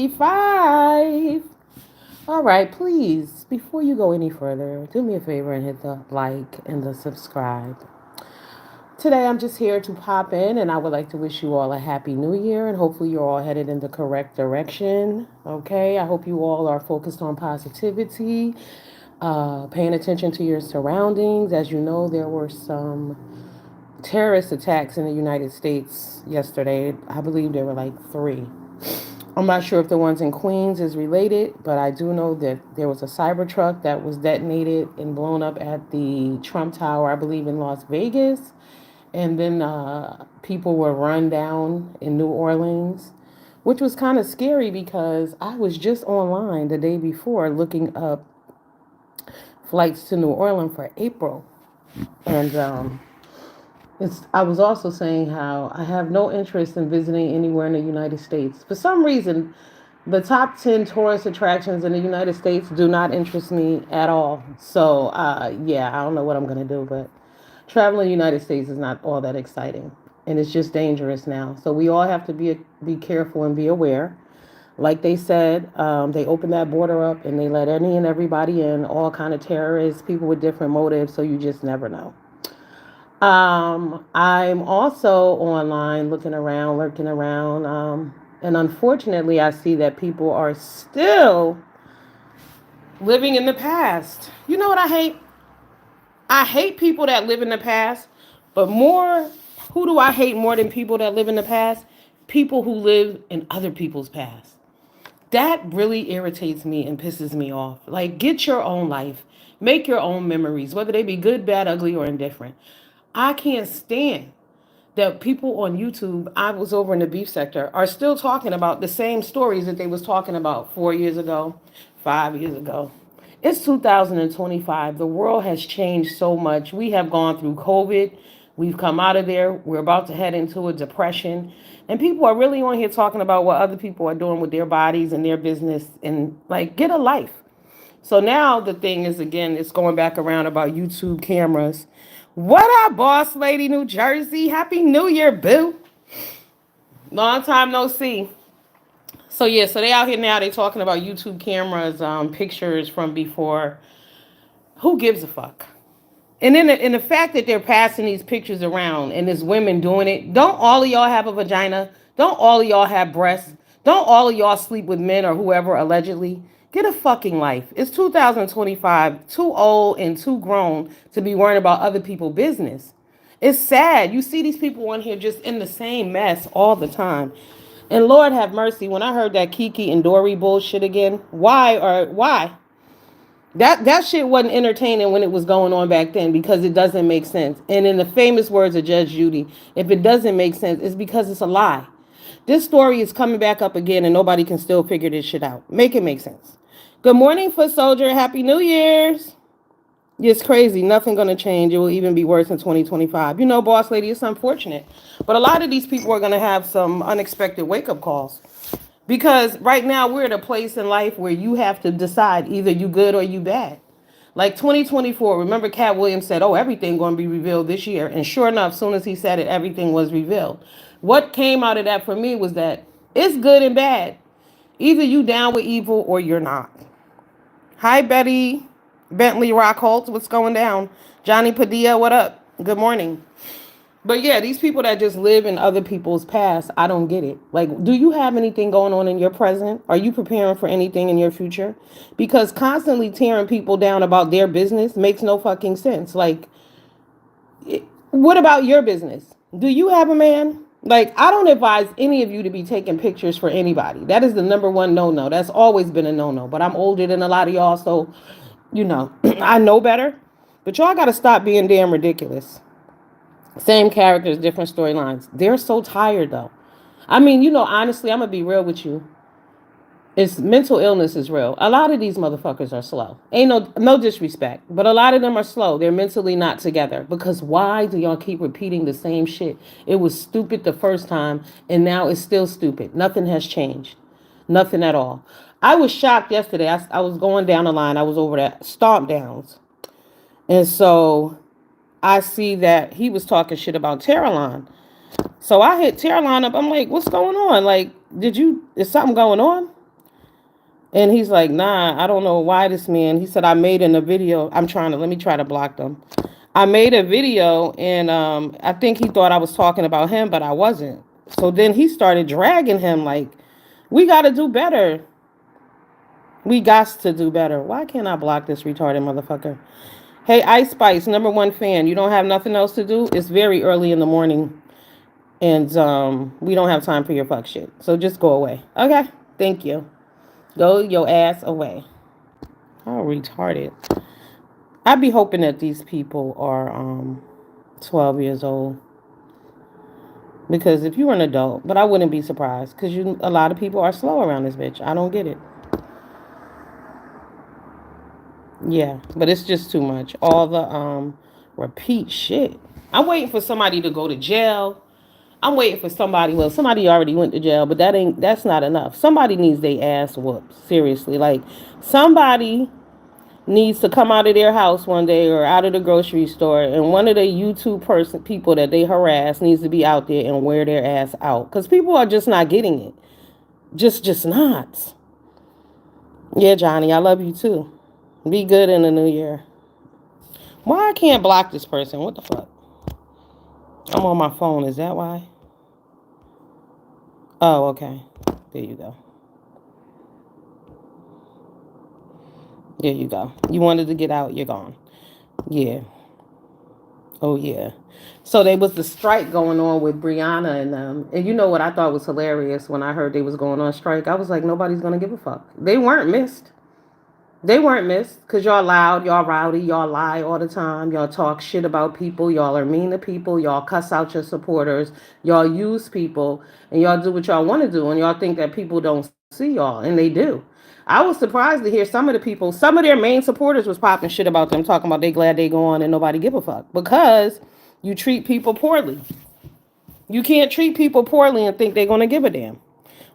5. All right, please, before you go any further, do me a favor and hit the like and the subscribe. Today, I'm just here to pop in, and I would like to wish you all a happy new year, and hopefully, you're all headed in the correct direction. Okay, I hope you all are focused on positivity, paying attention to your surroundings. As you know, there were some terrorist attacks in the United States yesterday. I believe there were like 3. I'm not sure if the ones in Queens is related, but I do know that there was a cyber truck that was detonated and blown up at the Trump Tower, I believe, in Las Vegas. And then people were run down in New Orleans, which was kind of scary because I was just online the day before looking up flights to New Orleans for April. And I was also saying how I have no interest in visiting anywhere in the United States. For some reason, the top 10 tourist attractions in the United States do not interest me at all. So, yeah, I don't know what I'm going to do, but traveling the United States is not all that exciting. And it's just dangerous now. So we all have to be careful and be aware. Like they said, they opened that border up and they let any and everybody in, all kind of terrorists, people with different motives. So you just never know. I'm also online looking around, lurking around. And unfortunately, I see that people are still living in the past. You know what I hate? I hate people that live in the past, but who do I hate more than people that live in the past? People who live in other people's past. That really irritates me and pisses me off. Like, get your own life. Make your own memories, whether they be good, bad, ugly, or indifferent. I can't stand that people on YouTube, I was over in the beef sector, are still talking about the same stories that they was talking about 4 years ago, 5 years ago. It's 2025. The world has changed so much. We have gone through COVID. We've come out of there. We're about to head into a depression. And people are really on here talking about what other people are doing with their bodies and their business and like get a life. So now the thing is, again, it's going back around about YouTube cameras. What up, boss lady, New Jersey? Happy New Year, boo. Long time no see. So yeah, so they out here now, they talking about YouTube cameras, pictures from before. Who gives a fuck? And then the fact that they're passing these pictures around and there's women doing it, don't all of y'all have a vagina? Don't all of y'all have breasts? Don't all of y'all sleep with men or whoever allegedly? Get a fucking life. It's 2025, too old and too grown to be worrying about other people's business. It's sad. You see these people on here just in the same mess all the time. And Lord have mercy, when I heard that Kiki and Dory bullshit again, why? That shit wasn't entertaining when it was going on back then because it doesn't make sense. And in the famous words of Judge Judy, if it doesn't make sense, it's because it's a lie. This story is coming back up again and nobody can still figure this shit out. Make it make sense. Good morning, Foot Soldier. Happy New Year's. It's crazy. Nothing going to change. It will even be worse in 2025. You know, boss lady, it's unfortunate. But a lot of these people are going to have some unexpected wake-up calls. Because right now we're at a place in life where you have to decide either you good or you bad. Like 2024, remember Cat Williams said, oh, everything going to be revealed this year. And sure enough, as soon as he said it, everything was revealed. What came out of that for me was that it's good and bad. Either you down with evil or you're not. Hi, Betty. Bentley Rockholt, what's going down? Johnny Padilla, what up? Good morning. But yeah, these people that just live in other people's past, I don't get it. Like, do you have anything going on in your present? Are you preparing for anything in your future? Because constantly tearing people down about their business makes no fucking sense. Like, what about your business? Do you have a man? Like, I don't advise any of you to be taking pictures for anybody. That is the number one no-no. That's always been a no-no. But I'm older than a lot of y'all, so, you know, I know better. But y'all got to stop being damn ridiculous. Same characters, different storylines. They're so tired, though. I mean, you know, honestly, I'm going to be real with you. It's mental illness is real. A lot of these motherfuckers are slow. Ain't no disrespect, but a lot of them are slow. They're mentally not together. Because why do y'all keep repeating the same shit? It was stupid the first time, and now it's still stupid. Nothing has changed. Nothing at all. I was shocked yesterday. I was going down the line. I was over at Stomp Downs. And so I see that he was talking shit about Terraline. So I hit Terraline up. I'm like, what's going on? Like, is something going on? And he's like, nah, I don't know why this man. He said, I made in a video. Let me try to block them. I made a video and I think he thought I was talking about him, but I wasn't. So then he started dragging him like, we got to do better. We got to do better. Why can't I block this retarded motherfucker? Hey, Ice Spice, #1 fan. You don't have nothing else to do? It's very early in the morning and we don't have time for your fuck shit. So just go away. Okay? Thank you. Go your ass away. How retarded. I'd be hoping that these people are 12 years old. Because if you were an adult, but I wouldn't be surprised because a lot of people are slow around this bitch. I don't get it. Yeah, but it's just too much. All the repeat shit. I'm waiting for somebody to go to jail. I'm waiting for somebody. Well, somebody already went to jail, but that's not enough. Somebody needs their ass whooped. Seriously, like somebody needs to come out of their house one day or out of the grocery store, and one of the YouTube people that they harass needs to be out there and wear their ass out because people are just not getting it. Just not. Yeah, Johnny, I love you too. Be good in the new year. Why I can't block this person? What the fuck? I'm on my phone. Is that why? Oh, okay. There you go. There you go. You wanted to get out. You're gone. Yeah. Oh, yeah. So there was the strike going on with Brianna and them. And you know what I thought was hilarious when I heard they was going on strike? I was like, nobody's going to give a fuck. They weren't missed. They weren't missed because y'all loud, y'all rowdy, y'all lie all the time, y'all talk shit about people, y'all are mean to people, y'all cuss out your supporters, y'all use people, and y'all do what y'all want to do, and y'all think that people don't see y'all, and they do. I was surprised to hear some of the people, some of their main supporters was popping shit about them, talking about they glad they go on and nobody give a fuck because you treat people poorly. You can't treat people poorly and think they're gonna give a damn.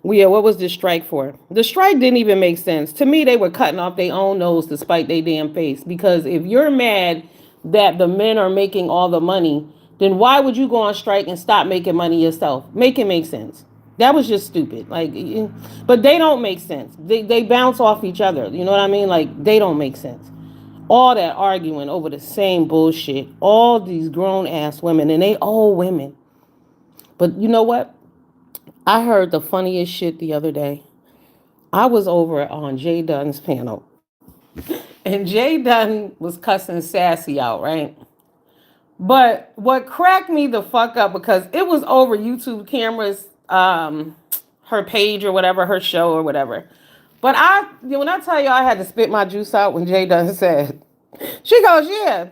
Yeah, what was the strike for? The strike didn't even make sense. To me, they were cutting off their own nose to spite their damn face. Because if you're mad that the men are making all the money, then why would you go on strike and stop making money yourself? Make it make sense. That was just stupid. But they don't make sense. They bounce off each other. You know what I mean? Like, they don't make sense. All that arguing over the same bullshit. All these grown ass women, and they old women. But you know what? I heard the funniest shit the other day. I was over on Jay Dunn's panel, and Jay Dunn was cussing Sassy out, right? But what cracked me the fuck up because it was over YouTube cameras, her page or whatever, her show or whatever. But when I tell you I had to spit my juice out when Jay Dunn said, she goes, yeah,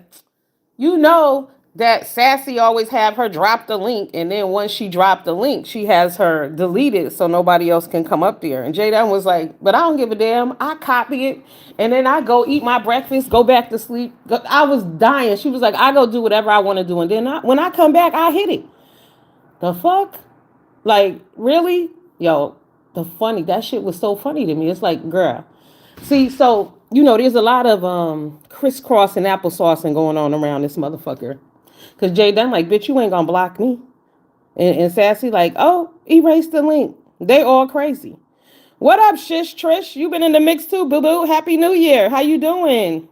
you know that Sassy always have her drop the link, and then once she dropped the link, she has her deleted so nobody else can come up there. And Jaden was like, but I don't give a damn. I copy it, and then I go eat my breakfast, go back to sleep. I was dying. She was like, I go do whatever I want to do, and then when I come back, I hit it. The fuck? Like, really? Yo, that shit was so funny to me. It's like, girl. See, so, there's a lot of crisscross and applesauce going on around this motherfucker. Because Jay Dunn like, bitch, you ain't gonna block me. And Sassy like, oh, erase the link. They all crazy. What up, Shish Trish? You been in the mix too, boo-boo. Happy New Year. How you doing?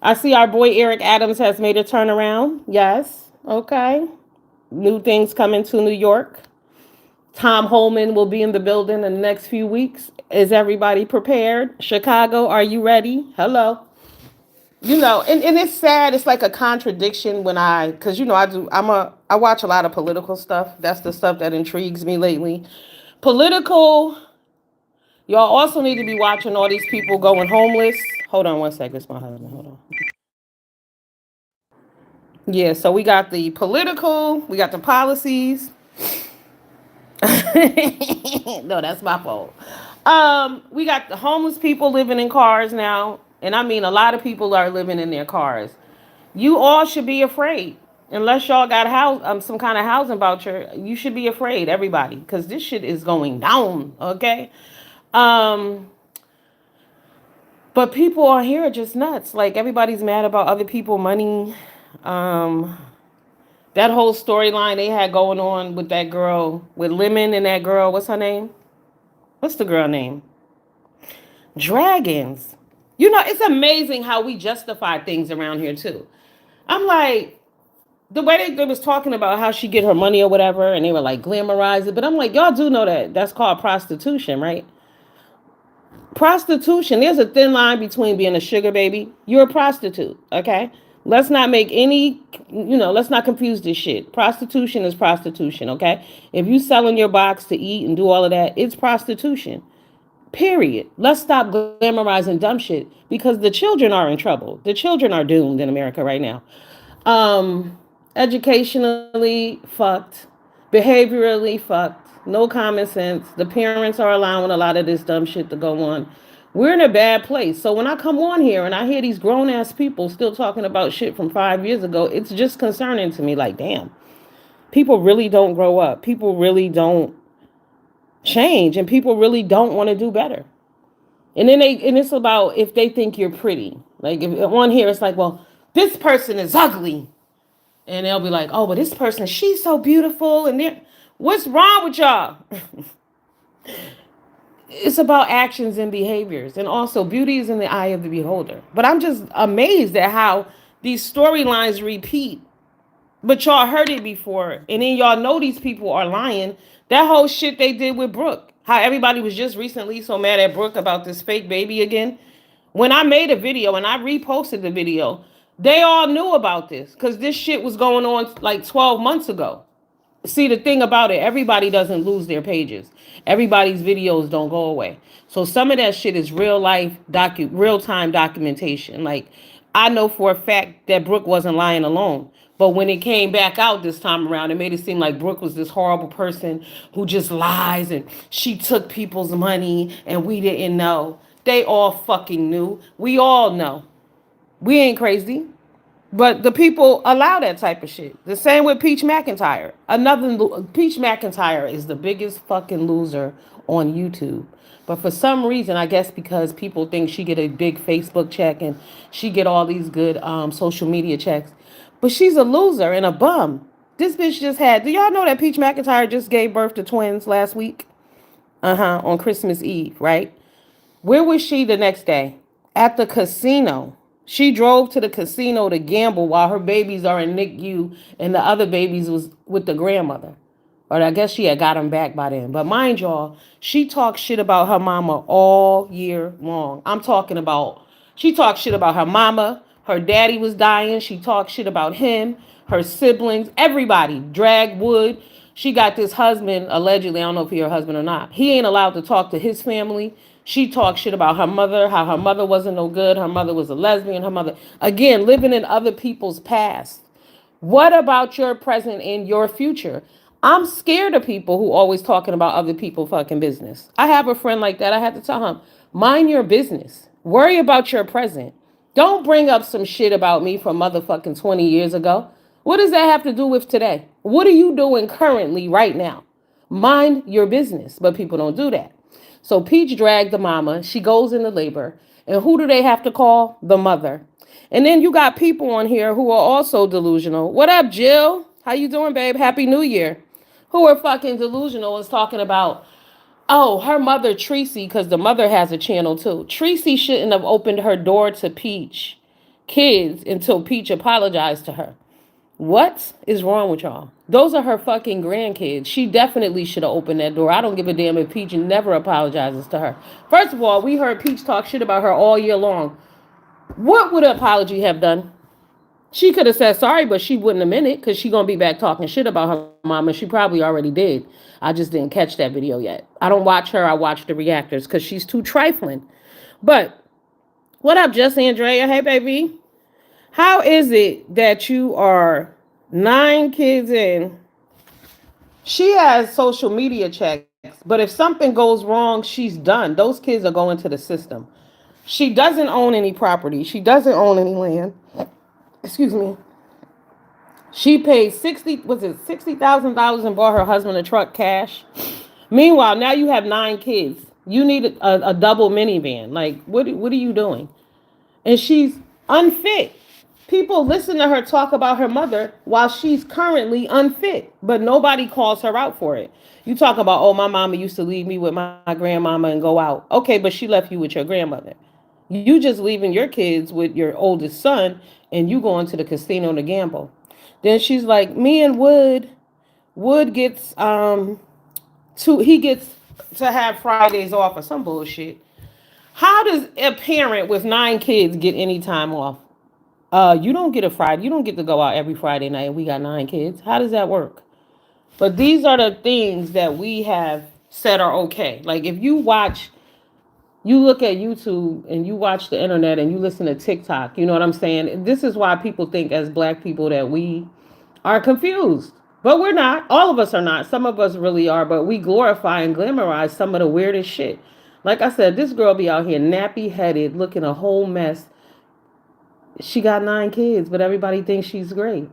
I see our boy Eric Adams has made a turnaround. Yes. Okay. New things coming to New York. Tom Holman will be in the building in the next few weeks. Is everybody prepared? Chicago, are you ready? Hello. And it's sad. It's like a contradiction because I watch a lot of political stuff. That's the stuff that intrigues me lately. Political. Y'all also need to be watching all these people going homeless. Hold on one second. It's my husband. Hold on. Yeah, so we got the political, we got the policies. No, that's my fault. We got the homeless people living in cars now. And I mean, a lot of people are living in their cars. You all should be afraid. Unless y'all got some kind of housing voucher, you should be afraid, everybody, because this shit is going down, okay? But people on here are just nuts. Like, everybody's mad about other people money. That whole storyline they had going on with that girl, with Lemon and that girl, what's her name? What's the girl name? Dragons. You know, it's amazing how we justify things around here too. I'm like, the way they was talking about how she get her money or whatever, and they were like glamorize it. But I'm like, y'all do know that that's called prostitution, right? Prostitution. There's a thin line between being a sugar baby. You're a prostitute, okay? Let's not make any, let's not confuse this shit. Prostitution is prostitution, okay? If you selling your box to eat and do all of that, it's prostitution. Period. Let's stop glamorizing dumb shit because the children are in trouble. The children are doomed in America right now. Educationally fucked, behaviorally fucked, no common sense. The parents are allowing a lot of this dumb shit to go on. We're in a bad place. So when I come on here and I hear these grown ass people still talking about shit from 5 years ago, it's just concerning to me. Like, damn, people really don't grow up. People really don't change, and people really don't want to do better. And then it's about if they think you're pretty. Like if on here, it's like, well, this person is ugly. And they'll be like, oh, but this person, she's so beautiful. And what's wrong with y'all? It's about actions and behaviors. And also, beauty is in the eye of the beholder. But I'm just amazed at how these storylines repeat. But y'all heard it before. And then y'all know these people are lying. That whole shit they did with Brooke. How everybody was just recently so mad at Brooke about this fake baby again. When I made a video and I reposted the video, they all knew about this because this shit was going on like 12 months ago. See, the thing about it, everybody doesn't lose their pages. Everybody's videos don't go away. So some of that shit is real life, real time documentation. Like, I know for a fact that Brooke wasn't lying alone. But when it came back out this time around, it made it seem like Brooke was this horrible person who just lies and she took people's money and we didn't know. They all fucking knew. We all know. We ain't crazy. But the people allow that type of shit. The same with Peach McIntyre. Peach McIntyre is the biggest fucking loser on YouTube. But for some reason, I guess because people think she get a big Facebook check and she get all these good social media checks. But she's a loser and a bum. This bitch just had... Do y'all know that Peach McIntyre just gave birth to twins last week? On Christmas Eve, right? Where was she the next day? At the casino. She drove to the casino to gamble while her babies are in NICU and the other babies was with the grandmother. Or I guess she had got them back by then. But mind y'all, she talks shit about her mama all year long. I'm talking about, she talks shit about her mama. Her daddy was dying. She talked shit about him, her siblings, everybody. Drag Wood. She got this husband, allegedly, I don't know if he's her husband or not. He ain't allowed to talk to his family. She talked shit about her mother, how her mother wasn't no good. Her mother was a lesbian. Her mother, again, living in other people's past. What about your present and your future? I'm scared of people who always talking about other people fucking business. I have a friend like that. I had to tell him, mind your business. Worry about your present. Don't bring up some shit about me from motherfucking 20 years ago. What does that have to do with today? What are you doing currently right now? Mind your business. But people don't do that. So Peach dragged the mama. She goes into labor. And who do they have to call? The mother. And then you got people on here who are also delusional. What up, Jill? How you doing, babe? Happy New Year. Who are fucking delusional is talking about, oh, her mother, Tracy, because the mother has a channel too. Tracy shouldn't have opened her door to Peach kids until Peach apologized to her. What is wrong with y'all? Those are her fucking grandkids. She definitely should have opened that door. I don't give a damn if Peach never apologizes to her. First of all, we heard Peach talk shit about her all year long. What would an apology have done? She could have said sorry, but she wouldn't have meant it because she going to be back talking shit about her mama. She probably already did. I just didn't catch that video yet. I don't watch her. I watch the reactors because she's too trifling. But what up, Jess Andrea? Hey, baby. How is it that you are 9 kids in? She has social media checks, but if something goes wrong, she's done. Those kids are going to the system. She doesn't own any property. She doesn't own any land. Excuse me. She paid $60,000 and bought her husband a truck cash. Meanwhile, now you have 9 kids. You need a double minivan. Like, what are you doing? And she's unfit. People listen to her talk about her mother while she's currently unfit, but nobody calls her out for it. You talk about, oh, my mama used to leave me with my grandmama and go out. Okay, but she left you with your grandmother. You just leaving your kids with your oldest son and you going to the casino to gamble. Then she's like, me and Wood gets he gets to have Fridays off or some bullshit. How does a parent with 9 kids get any time off? You don't get a Friday. You don't get to go out every Friday night. We got 9 kids. How does that work? But these are the things that we have said are okay. Like if you look at YouTube and you watch the internet and you listen to TikTok, you know what I'm saying? This is why people think as black people that we are confused. But we're not. All of us are not. Some of us really are, but we glorify and glamorize some of the weirdest shit. Like I said, this girl be out here nappy headed, looking a whole mess. She got 9 kids, but everybody thinks she's great.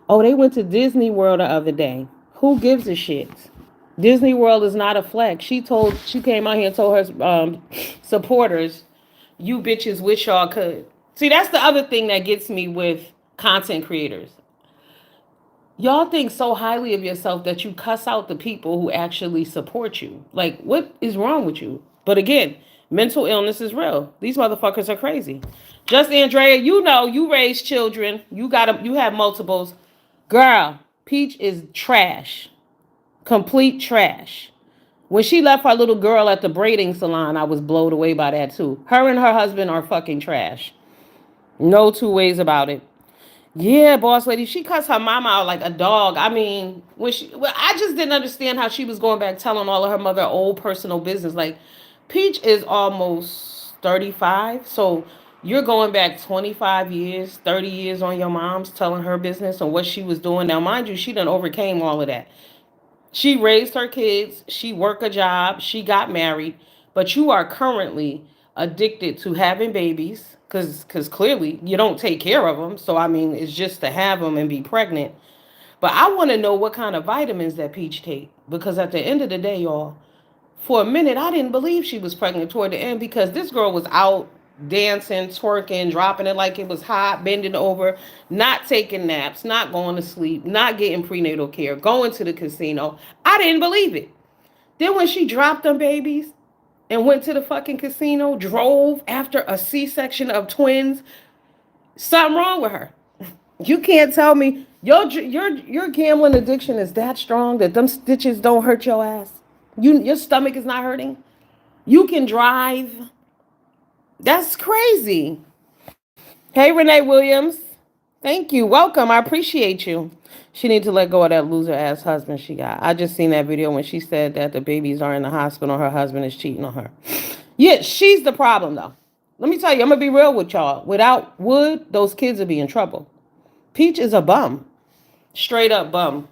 Oh, they went to Disney World the other day. Who gives a shit? Disney World is not a flex. She came out here and told her supporters, you bitches wish y'all could. See, that's the other thing that gets me with content creators. Y'all think so highly of yourself that you cuss out the people who actually support you. Like, what is wrong with you? But again, mental illness is real. These motherfuckers are crazy. Just Andrea, you know, you raise children. You have multiples. Girl, Peach is trash. Complete trash. When she left her little girl at the braiding salon, I was blown away by that too. Her and her husband are fucking trash. No two ways about it. Yeah, boss lady, she cussed her mama out like a dog. I mean, I just didn't understand how she was going back telling all of her mother old personal business. Like, Peach is almost 35, so you're going back 25 years, 30 years on your mom's telling her business and what she was doing. Now, mind you, she done overcame all of that. She raised her kids, she worked a job, she got married, but you are currently addicted to having babies because clearly you don't take care of them. So, I mean, it's just to have them and be pregnant. But I want to know what kind of vitamins that Peach take because at the end of the day, y'all, for a minute, I didn't believe she was pregnant toward the end because this girl was out dancing, twerking, dropping it like it was hot, bending over, not taking naps, not going to sleep, not getting prenatal care, going to the casino. I didn't believe it. Then when she dropped them babies and went to the fucking casino, drove after a C-section of twins, something wrong with her. You can't tell me your gambling addiction is that strong that them stitches don't hurt your ass. Your stomach is not hurting. You can drive. That's crazy. Hey, Renee Williams. Thank you. Welcome. I appreciate you. She needs to let go of that loser ass husband she got. I just seen that video when she said that the babies are in the hospital. Her husband is cheating on her. Yeah, she's the problem though. Let me tell you, I'm going to be real with y'all. Without Wood, those kids would be in trouble. Peach is a bum. Straight up bum.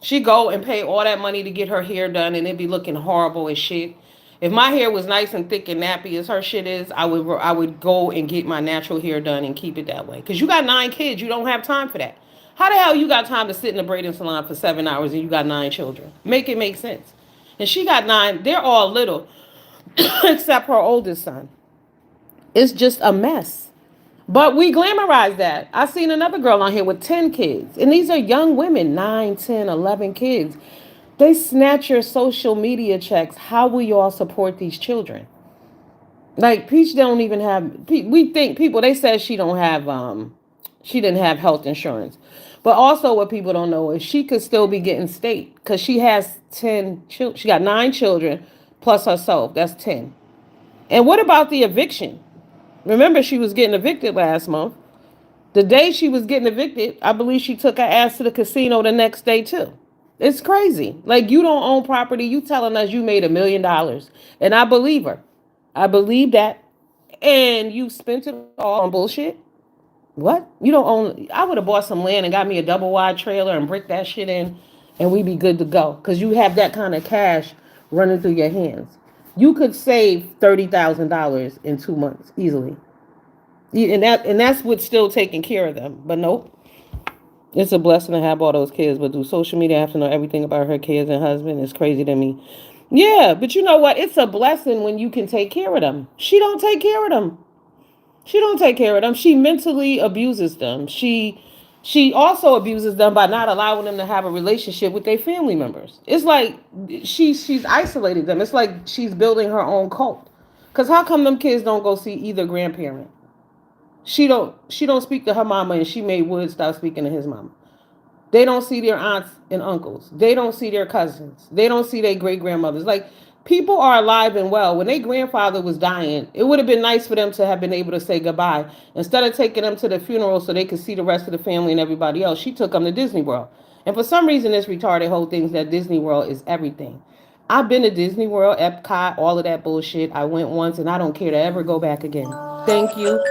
She go and pay all that money to get her hair done and it be looking horrible as shit. If my hair was nice and thick and nappy as her shit is, I would go and get my natural hair done and keep it that way. Because you got 9 kids. You don't have time for that. How the hell you got time to sit in the braiding salon for 7 hours and you got 9 children? Make it make sense. And she got 9. They're all little except her oldest son. It's just a mess. But we glamorize that. I seen another girl on here with 10 kids. And these are young women, 9, 10, 11 kids. They snatch your social media checks. How will you all support these children? Like Peach don't even have. We think people. They said she don't have. She didn't have health insurance. But also, what people don't know is she could still be getting state because she has 10 children. She got 9 children plus herself. That's 10. And what about the eviction? Remember, she was getting evicted last month. The day she was getting evicted, I believe she took her ass to the casino the next day too. It's crazy. Like, you don't own property. You telling us you made $1 million. And I believe her. I believe that. And you spent it all on bullshit? What? You don't own... I would have bought some land and got me a double wide trailer and bricked that shit in and we'd be good to go. Because you have that kind of cash running through your hands. You could save $30,000 in 2 months easily. And that's with still taking care of them. But nope. It's a blessing to have all those kids, but do social media have to know everything about her kids and husband? It's crazy to me. Yeah, but you know what? It's a blessing when you can take care of them. She don't take care of them. She don't take care of them. She mentally abuses them. She also abuses them by not allowing them to have a relationship with their family members. It's like she's isolated them. It's like she's building her own cult. Cause how come them kids don't go see either grandparent? She don't speak to her mama, and she made Wood stop speaking to his mama. They don't see their aunts and uncles. They don't see their cousins. They don't see their great grandmothers. Like, people are alive and well. When their grandfather was dying, it would have been nice for them to have been able to say goodbye. Instead of taking them to the funeral so they could see the rest of the family and everybody else, she took them to Disney World. And for some reason, this retarded whole thinks that Disney World is everything. I've been to Disney World, Epcot, all of that bullshit. I went once and I don't care to ever go back again. Thank you.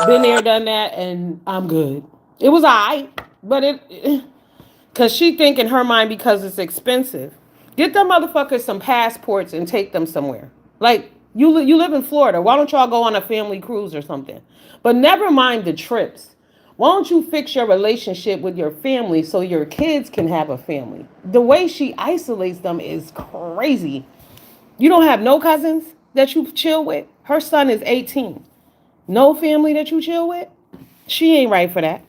Been there, done that, and I'm good. It was alright, but cause she think in her mind because it's expensive. Get them motherfuckers some passports and take them somewhere. Like, you live in Florida. Why don't y'all go on a family cruise or something? But never mind the trips. Why don't you fix your relationship with your family so your kids can have a family? The way she isolates them is crazy. You don't have no cousins that you chill with. Her son is 18. No family that you chill with? She ain't right for that.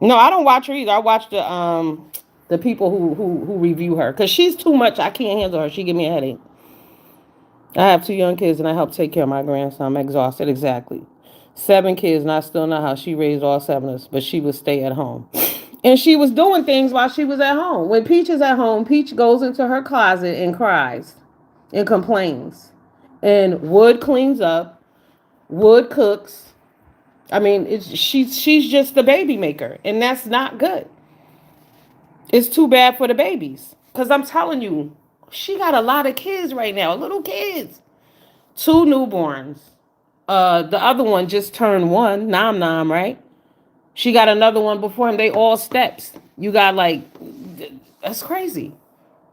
No, I don't watch her either. I watch the people who review her because she's too much. I can't handle her. She give me a headache. I have 2 young kids and I help take care of my grandson. I'm exhausted. Exactly. 7 kids, and I still know how she raised all 7 of us, but she would stay at home. And she was doing things while she was at home. When Peach is at home, Peach goes into her closet and cries and complains. And Wood cleans up. Wood cooks. I mean, she's just the baby maker, and that's not good. It's too bad for the babies. Because I'm telling you, she got a lot of kids right now, little kids. 2 newborns. The other one just turned 1, Nom Nom, right? She got another one before him. They all steps. You got like, that's crazy.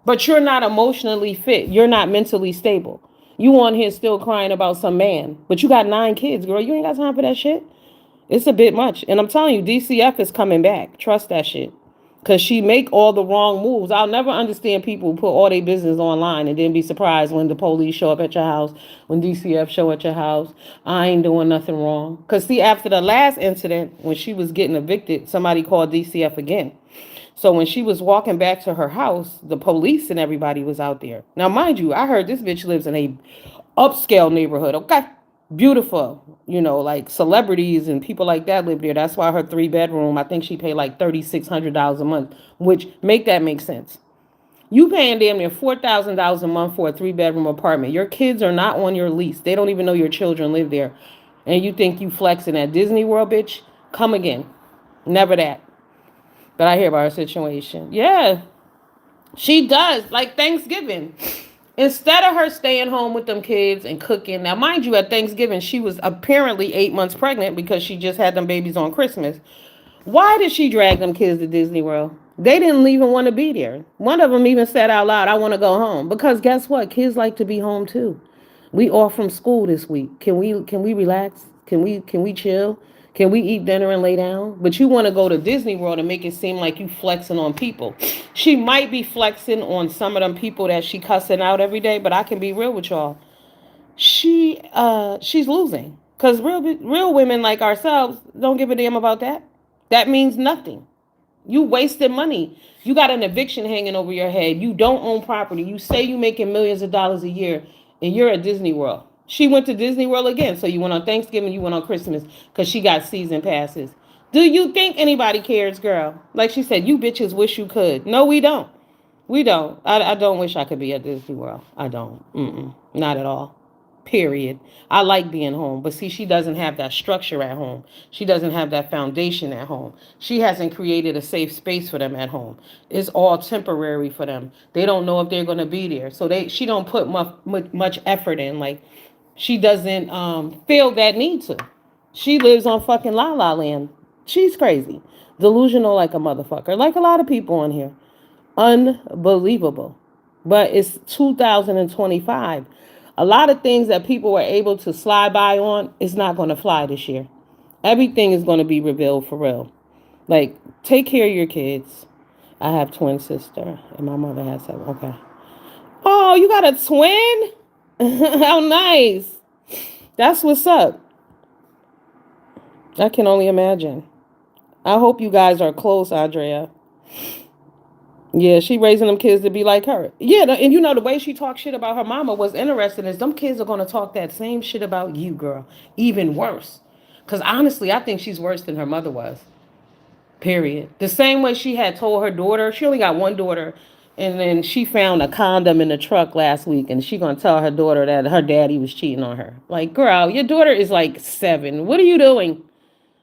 But you're not emotionally fit. You're not mentally stable. You on here still crying about some man. But you got 9 kids, girl. You ain't got time for that shit. It's a bit much. And I'm telling you, DCF is coming back. Trust that shit. Because she make all the wrong moves. I'll never understand people who put all their business online and then be surprised when the police show up at your house, when DCF show at your house. I ain't doing nothing wrong. Because see, after the last incident, when she was getting evicted, somebody called DCF again. So when she was walking back to her house, the police and everybody was out there. Now, mind you, I heard this bitch lives in a upscale neighborhood, okay? Beautiful, like celebrities and people like that live there. That's why her 3-bedroom, I think she paid like $3,600 a month, which make sense. You paying damn near $4,000 a month for a 3-bedroom apartment. Your kids are not on your lease. They don't even know your children live there. And you think you flexing at Disney World, bitch? Come again. Never that. But I hear about her situation. Yeah, she does. Like Thanksgiving. Instead of her staying home with them kids and cooking. Now, mind you, at Thanksgiving, she was apparently 8 months pregnant because she just had them babies on Christmas. Why did she drag them kids to Disney World? They didn't even want to be there. One of them even said out loud, I want to go home. Because guess what? Kids like to be home too. We off from school this week. Can we relax? Can we chill? Can we eat dinner and lay down? But you want to go to Disney World and make it seem like you flexing on people. She might be flexing on some of them people that she cussing out every day, but I can be real with y'all. She's losing. Because real women like ourselves don't give a damn about that. That means nothing. You wasted money. You got an eviction hanging over your head. You don't own property. You say you making millions of dollars a year, and you're at Disney World. She went to Disney World again. So you went on Thanksgiving, you went on Christmas, because she got season passes. Do you think anybody cares, girl? Like she said, you bitches wish you could. No, we don't. We don't. I don't wish I could be at Disney World. I don't. Not at all. Period. I like being home, but see, she doesn't have that structure at home. She doesn't have that foundation at home. She hasn't created a safe space for them at home. It's all temporary for them. They don't know if they're going to be there, so she don't put much effort in. Like, she doesn't feel that need to. She lives on fucking La La Land. She's crazy, delusional like a motherfucker, like a lot of people on here. Unbelievable. But it's 2025. A lot of things that people were able to slide by on is not going to fly this year. Everything is going to be revealed for real. Like, take care of your kids. I have twin sister, and my mother has 7. Okay. Oh, you got a twin? How nice. That's what's up. I can only imagine. I hope you guys are close, Andrea. Yeah, she raising them kids to be like her. Yeah, and you know the way she talked shit about her mama was interesting. Is them kids are gonna talk that same shit about you, girl, even worse. Cause honestly, I think she's worse than her mother was. Period. The same way she had told her daughter, she only got one daughter, and then she found a condom in the truck last week, and she gonna tell her daughter that her daddy was cheating on her. Like, girl, your daughter is like 7. What are you doing?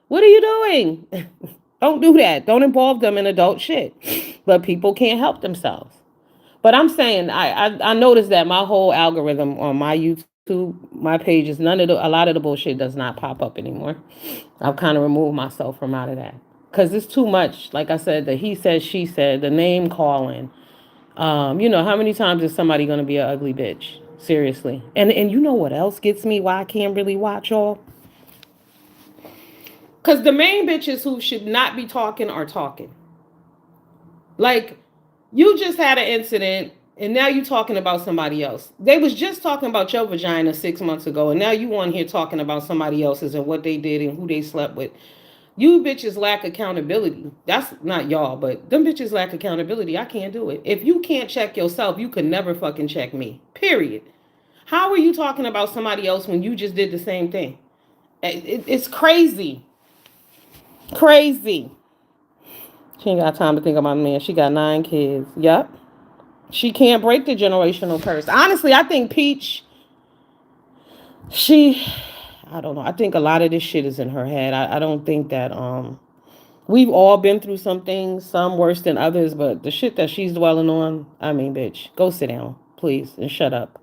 What are you doing? Don't do that. Don't involve them in adult shit. But people can't help themselves. But I'm saying I noticed that my whole algorithm on my YouTube, my pages, a lot of the bullshit does not pop up anymore. I've kind of removed myself from out of that because it's too much. Like I said, the he said, she said, the name calling. How many times is somebody gonna be an ugly bitch? Seriously. And you know what else gets me? Why I can't really watch all? Because the main bitches who should not be talking are talking. Like, you just had an incident and now you talking about somebody else. They was just talking about your vagina 6 months ago, and now you on here talking about somebody else's and what they did and who they slept with. You bitches lack accountability. That's not y'all, but them bitches lack accountability. I can't do it. If you can't check yourself, you can never fucking check me. Period. How are you talking about somebody else when you just did the same thing? It's crazy. Crazy. She ain't got time to think about man. She got 9 kids. Yep. She can't break the generational curse. Honestly, I think Peach, she, I don't know. I think a lot of this shit is in her head. I don't think that, we've all been through some things, some worse than others, but the shit that she's dwelling on, I mean, bitch, go sit down, please, and shut up.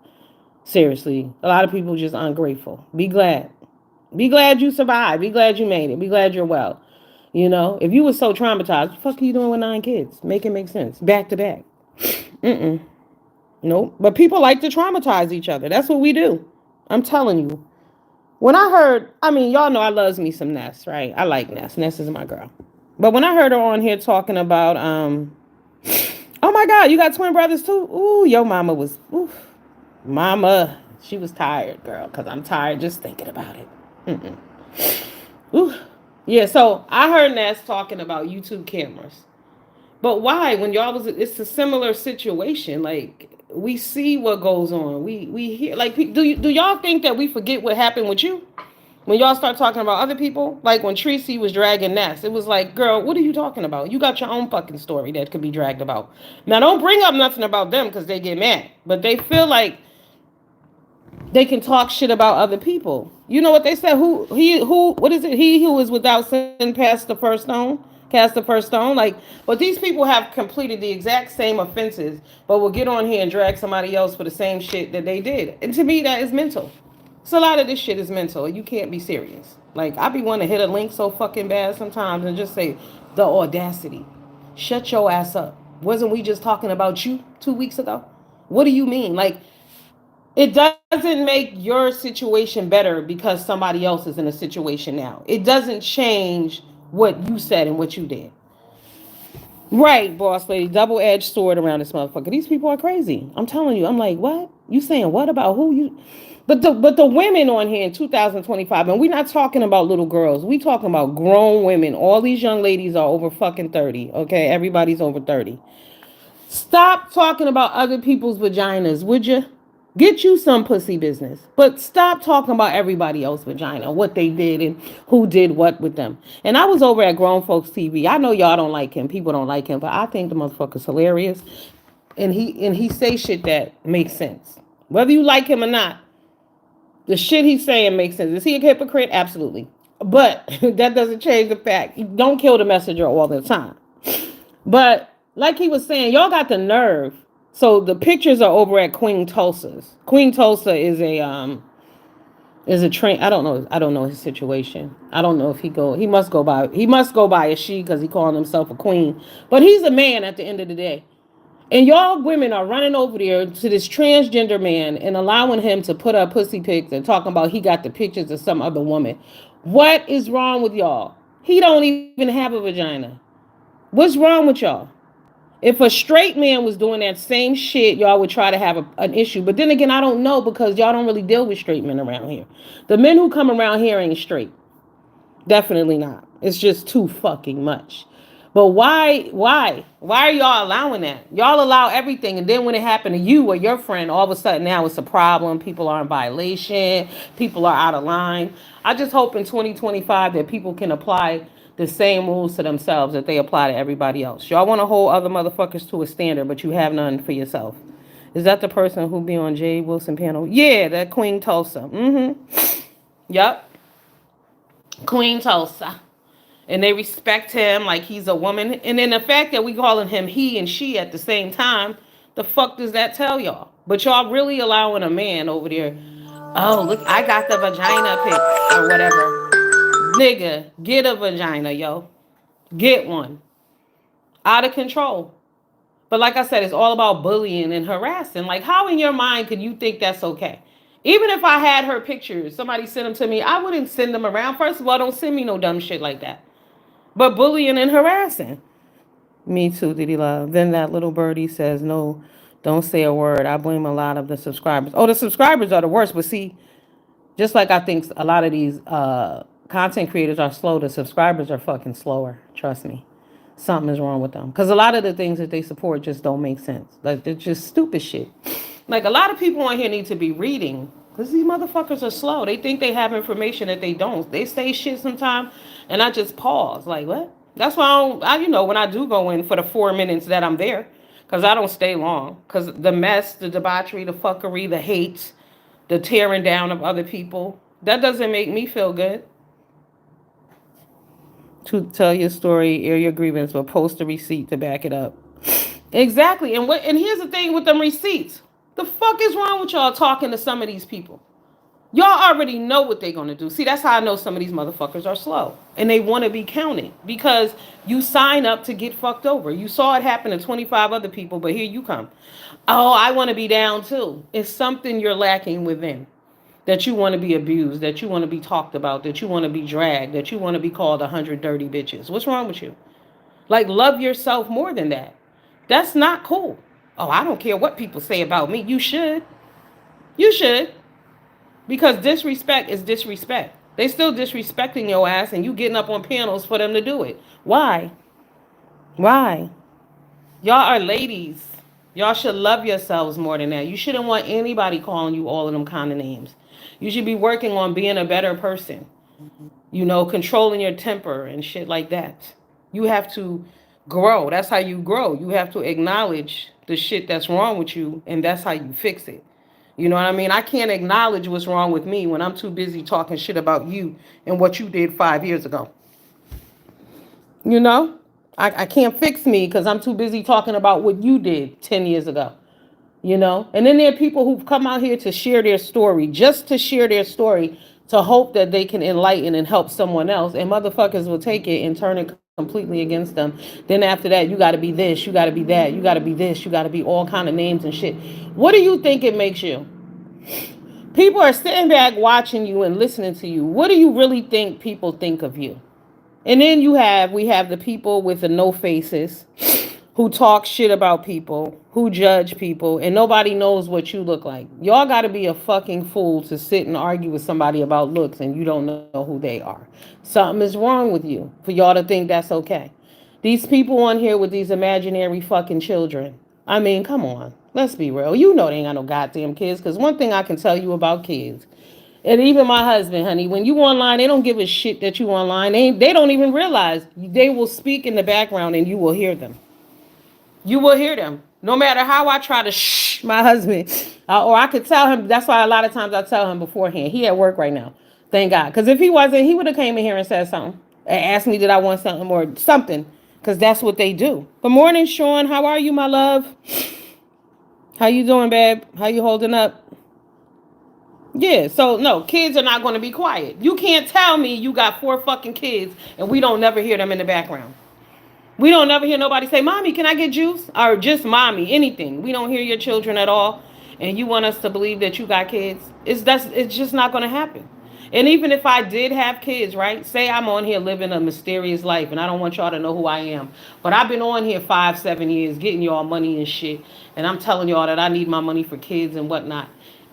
Seriously. A lot of people just ungrateful. Be glad. Be glad you survived. Be glad you made it. Be glad you're well. If you were so traumatized, what the fuck are you doing with 9 kids? Make it make sense. Back to back. Mm-mm. Nope. But people like to traumatize each other. That's what we do. I'm telling you. When I heard, y'all know I loves me some Ness, right? I like Ness. Ness is my girl. But when I heard her on here talking about, oh my God, you got twin brothers too? Ooh, your mama was, ooh, mama, she was tired, girl, because I'm tired just thinking about it. Mm-mm. Ooh. Yeah, so I heard Ness talking about YouTube cameras. But why? When y'all was, it's a similar situation. Like, we see what goes on. We hear, like, do y'all think that we forget what happened with you? When y'all start talking about other people, like when Tracy was dragging Ness, it was like, girl, what are you talking about? You got your own fucking story that could be dragged about. Now, don't bring up nothing about them because they get mad. But they feel like they can talk shit about other people. You know what they said? What is it? He who is without sin cast the first stone. Like, but these people have completed the exact same offenses, but will get on here and drag somebody else for the same shit that they did. And to me, that is mental. So a lot of this shit is mental. You can't be serious. Like, I be wanting to hit a link so fucking bad sometimes and just say, the audacity. Shut your ass up. Wasn't we just talking about you 2 weeks ago? What do you mean? Like, it doesn't make your situation better because somebody else is in a situation now. It doesn't change what you said and what you did. Right, boss lady. Double-edged sword around this motherfucker. These people are crazy. I'm telling you. I'm like, what? You saying what about who you? But the women on here in 2025, and we're not talking about little girls. We talking about grown women. All these young ladies are over fucking 30. Okay, everybody's over 30. Stop talking about other people's vaginas, would you? Get you some pussy business. But stop talking about everybody else's vagina, what they did and who did what with them. And I was over at Grown Folks TV. I know y'all don't like him. People don't like him. But I think the motherfucker's hilarious. And he say shit that makes sense. Whether you like him or not, the shit he's saying makes sense. Is he a hypocrite? Absolutely. But that doesn't change the fact. Don't kill the messenger all the time. But like he was saying, y'all got the nerve. So the pictures are over at Queen Tulsa's. Queen Tulsa is a train. I don't know his situation. I don't know if he must go by a she because he calling himself a queen. But he's a man at the end of the day. And y'all women are running over there to this transgender man and allowing him to put up pussy pics and talking about he got the pictures of some other woman. What is wrong with y'all? He don't even have a vagina. What's wrong with y'all? If a straight man was doing that same shit, y'all would try to have an issue. But then again, I don't know because y'all don't really deal with straight men around here. The men who come around here ain't straight. Definitely not. It's just too fucking much. But why are y'all allowing that? Y'all allow everything, and then when it happened to you or your friend, all of a sudden now it's a problem. People are in violation. People are out of line. I just hope in 2025 that people can apply the same rules to themselves that they apply to everybody else. Y'all want to hold other motherfuckers to a standard, but you have none for yourself. Is that the person who be on Jay Wilson panel? Yeah, that Queen Tulsa. Yep. Queen Tulsa. And they respect him like he's a woman. And then the fact that we calling him he and she at the same time, the fuck does that tell y'all? But y'all really allowing a man over there. Oh, look, I got the vagina pic or whatever. Nigga, get a vagina, yo. Get one. Out of control. But like I said, it's all about bullying and harassing. Like, how in your mind could you think that's okay? Even if I had her pictures, somebody sent them to me, I wouldn't send them around. First of all, don't send me no dumb shit like that. But bullying and harassing. Me too, Diddy Love. Then that little birdie says, no, don't say a word. I blame a lot of the subscribers. Oh, the subscribers are the worst. But see, just like I think a lot of these content creators are slow, the subscribers are fucking slower. Trust me. Something is wrong with them. Because a lot of the things that they support just don't make sense. Like, they're just stupid shit. Like, a lot of people on here need to be reading. Because these motherfuckers are slow. They think they have information that they don't. They say shit sometimes, and I just pause. Like, what? That's why when I do go in for the 4 minutes that I'm there, because I don't stay long. Because the mess, the debauchery, the fuckery, the hate, the tearing down of other people, that doesn't make me feel good. To tell your story, air your grievance, but post a receipt to back it up. Exactly. And here's the thing with them receipts. The fuck is wrong with y'all talking to some of these people? Y'all already know what they're going to do. See, that's how I know some of these motherfuckers are slow. And they want to be counted. Because you sign up to get fucked over. You saw it happen to 25 other people, but here you come. Oh, I want to be down too. It's something you're lacking within. That you want to be abused, that you want to be talked about, that you want to be dragged, that you want to be called 100 dirty bitches. What's wrong with you? Like, love yourself more than that. That's not cool. Oh, I don't care what people say about me. You should. You should. Because disrespect is disrespect. They still disrespecting your ass and you getting up on panels for them to do it. Why? Why? Y'all are ladies. Y'all should love yourselves more than that. You shouldn't want anybody calling you all of them kind of names. You should be working on being a better person. Controlling your temper and shit like that. You have to grow. That's how you grow. You have to acknowledge the shit that's wrong with you, and that's how you fix it. You know what I mean? I can't acknowledge what's wrong with me when I'm too busy talking shit about you and what you did 5 years ago. I can't fix me because I'm too busy talking about what you did 10 years ago. And then there are people who've come out here to share their story, just to share their story, to hope that they can enlighten and help someone else. And motherfuckers will take it and turn it completely against them. Then after that, you got to be this, you got to be that, you got to be this, you got to be all kind of names and shit. What do you think it makes you? People are sitting back watching you and listening to you. What do you really think people think of you? And then we have the people with the no faces who talk shit about people, who judge people, and nobody knows what you look like. Y'all got to be a fucking fool to sit and argue with somebody about looks and you don't know who they are. Something is wrong with you for y'all to think that's okay. These people on here with these imaginary fucking children. I mean, come on. Let's be real. You know they ain't got no goddamn kids, because one thing I can tell you about kids, and even my husband, honey, when you online, they don't give a shit that you online. They don't even realize. They will speak in the background and you will hear them. You will hear them. No matter how I try to shh my husband, or I could tell him. That's why a lot of times I tell him beforehand. He at work right now. Thank God. Because if he wasn't, he would have came in here and said something. And asked me did I want something or something. Because that's what they do. Good morning, Sean. How are you, my love? How you doing, babe? How you holding up? Yeah, so no, kids are not going to be quiet. You can't tell me you got 4 fucking kids and we don't never hear them in the background. We don't never hear nobody say, Mommy, can I get juice? Or just Mommy, anything. We don't hear your children at all. And you want us to believe that you got kids. It's just not going to happen. And even if I did have kids, right? Say I'm on here living a mysterious life and I don't want y'all to know who I am. But I've been on here 5, 7 years getting y'all money and shit. And I'm telling y'all that I need my money for kids and whatnot.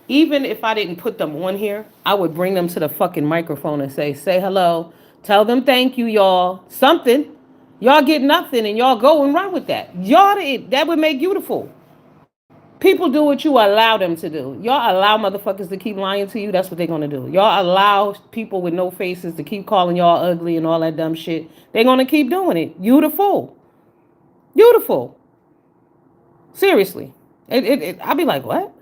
Even if I didn't put them on here, I would bring them to the fucking microphone and say hello. Tell them thank you, y'all. Something. Y'all get nothing and y'all go and run with that. That would make you the fool. People do what you allow them to do. Y'all allow motherfuckers to keep lying to you. That's what they're gonna do. Y'all allow people with no faces to keep calling y'all ugly and all that dumb shit. They're gonna keep doing it. You the fool. You the fool. Seriously. I'd be like, what?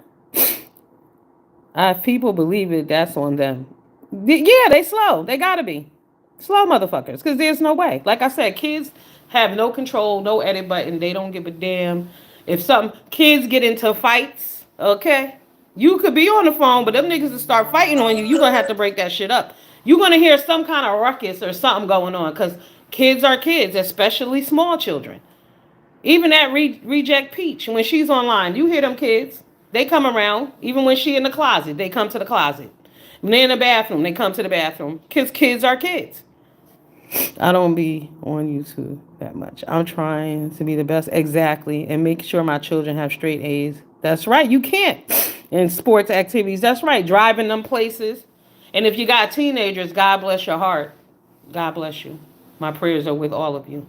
If people believe it, that's on them. Yeah, they slow. They gotta be. Slow motherfuckers. Because there's no way. Like I said, kids have no control, no edit button. They don't give a damn. If some kids get into fights, okay? You could be on the phone, but them niggas will start fighting on you. You're going to have to break that shit up. You're going to hear some kind of ruckus or something going on. Because kids are kids, especially small children. Even that reject Peach, when she's online, you hear them kids. They come around. Even when she in the closet, they come to the closet. When they're in the bathroom, they come to the bathroom. Kids are kids. I don't be on YouTube that much. I'm trying to be the best, exactly, and make sure my children have straight A's. That's right. You can't in sports activities. That's right. Driving them places. And if you got teenagers, God bless your heart. God bless you. My prayers are with all of you.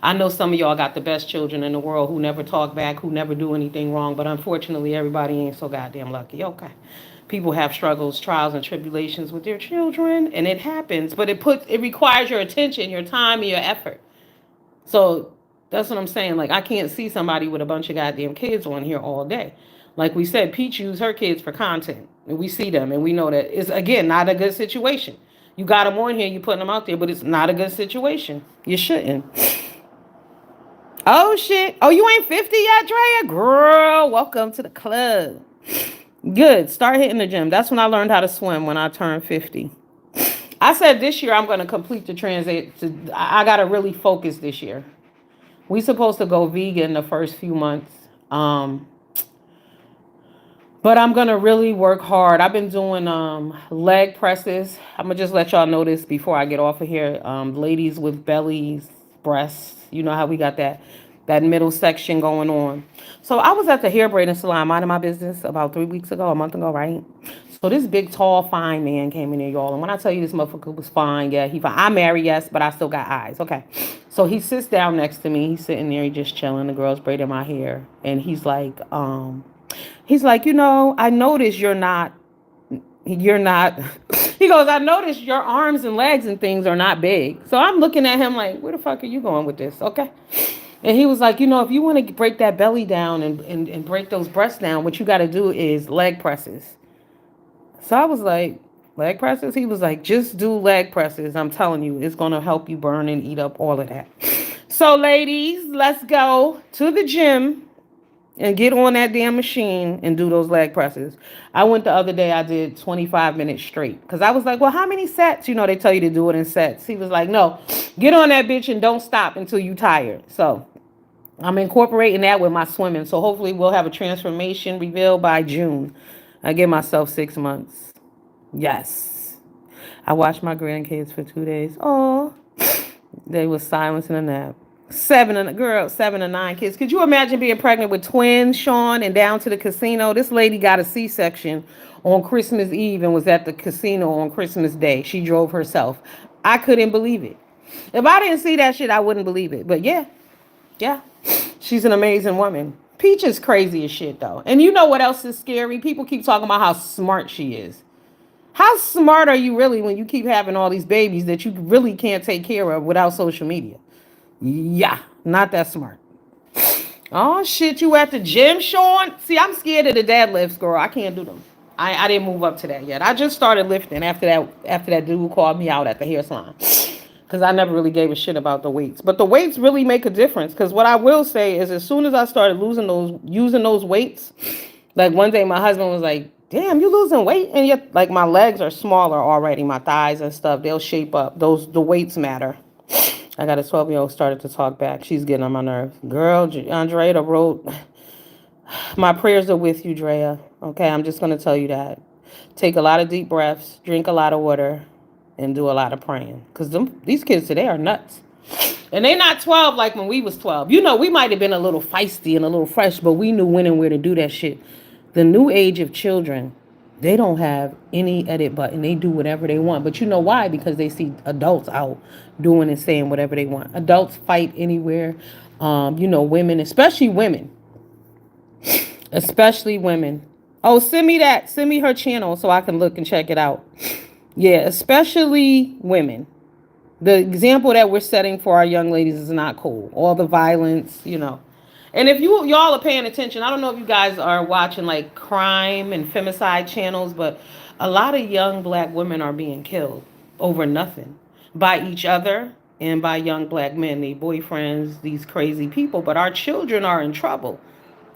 I know some of y'all got the best children in the world who never talk back, who never do anything wrong, but unfortunately, everybody ain't so goddamn lucky. Okay. People have struggles, trials, and tribulations with their children, and it happens, but it requires your attention, your time, and your effort. So that's what I'm saying. Like, I can't see somebody with a bunch of goddamn kids on here all day. Like we said, Peach used her kids for content, and we see them, and we know that it's, again, not a good situation. You got them on here, you putting them out there, but it's not a good situation. You shouldn't. Oh, shit. Oh, you ain't 50 yet, Drea? Girl, welcome to the club. Good. Start hitting the gym. That's when I learned how to swim, when I turned 50. I said this year I'm going to complete the transit. I got to really focus this year. We supposed to go vegan the first few months. But I'm going to really work hard. I've been doing leg presses. I'm going to just let y'all know this before I get off of here. Ladies with bellies, breasts, you know how we got that middle section going on. So I was at the hair braiding salon, minding my business, about 3 weeks ago, a month ago, right? So this big, tall, fine man came in there, y'all. And when I tell you this motherfucker was fine, yeah, he fine. I'm married, yes, but I still got eyes. Okay. So he sits down next to me. He's sitting there, he just chilling. The girl's braiding my hair. And he's like, you know, I noticed you're not, he goes, I noticed your arms and legs and things are not big. So I'm looking at him like, where the fuck are you going with this? Okay. And he was like, you know, if you want to break that belly down and break those breasts down, what you got to do is leg presses. So I was like, leg presses? He was like, just do leg presses. I'm telling you, it's going to help you burn and eat up all of that. So ladies, let's go to the gym and get on that damn machine and do those leg presses. I went the other day, I did 25 minutes straight. Because I was like, well, how many sets? You know, they tell you to do it in sets. He was like, no, get on that bitch and don't stop until you tired. So I'm incorporating that with my swimming. So hopefully we'll have a transformation revealed by June. I give myself 6 months. Yes. I watched my grandkids for 2 days. Oh, they was silencing a nap. 7 and 9 kids. Could you imagine being pregnant with twins, Sean, and down to the casino? This lady got a C-section on Christmas Eve and was at the casino on Christmas Day. She drove herself. I couldn't believe it. If I didn't see that shit, I wouldn't believe it. But yeah, she's an amazing woman. Peach is crazy as shit, though. And you know what else is scary? People keep talking about how smart she is. How smart are you really when you keep having all these babies that you really can't take care of without social media? Yeah, not that smart. Oh, shit, you at the gym, Sean? See, I'm scared of the deadlifts, girl. I can't do them. I didn't move up to that yet. I just started lifting after that dude called me out at the hair salon. Because I never really gave a shit about the weights. But the weights really make a difference. Because what I will say is as soon as I started using those weights, like one day my husband was like, damn, you losing weight? And yet, like, my legs are smaller already. My thighs and stuff, they'll shape up. The weights matter. I got a 12-year-old started to talk back. She's getting on my nerves. Girl, Andrea wrote, my prayers are with you, Drea. Okay, I'm just going to tell you that. Take a lot of deep breaths, drink a lot of water, and do a lot of praying. Because these kids today are nuts. And they're not 12 like when we was 12. You know, we might have been a little feisty and a little fresh, but we knew when and where to do that shit. The new age of children, they don't have any edit button. They do whatever they want. But you know why? Because they see adults out doing and saying whatever they want. Adults fight anywhere. Women, especially women. Especially women. Oh, send me that. Send me her channel so I can look and check it out. Yeah, especially women. The example that we're setting for our young ladies is not cool. All the violence. And if y'all are paying attention, I don't know if you guys are watching like crime and femicide channels, but a lot of young black women are being killed over nothing by each other and by young black men, their boyfriends, these crazy people. But our children are in trouble.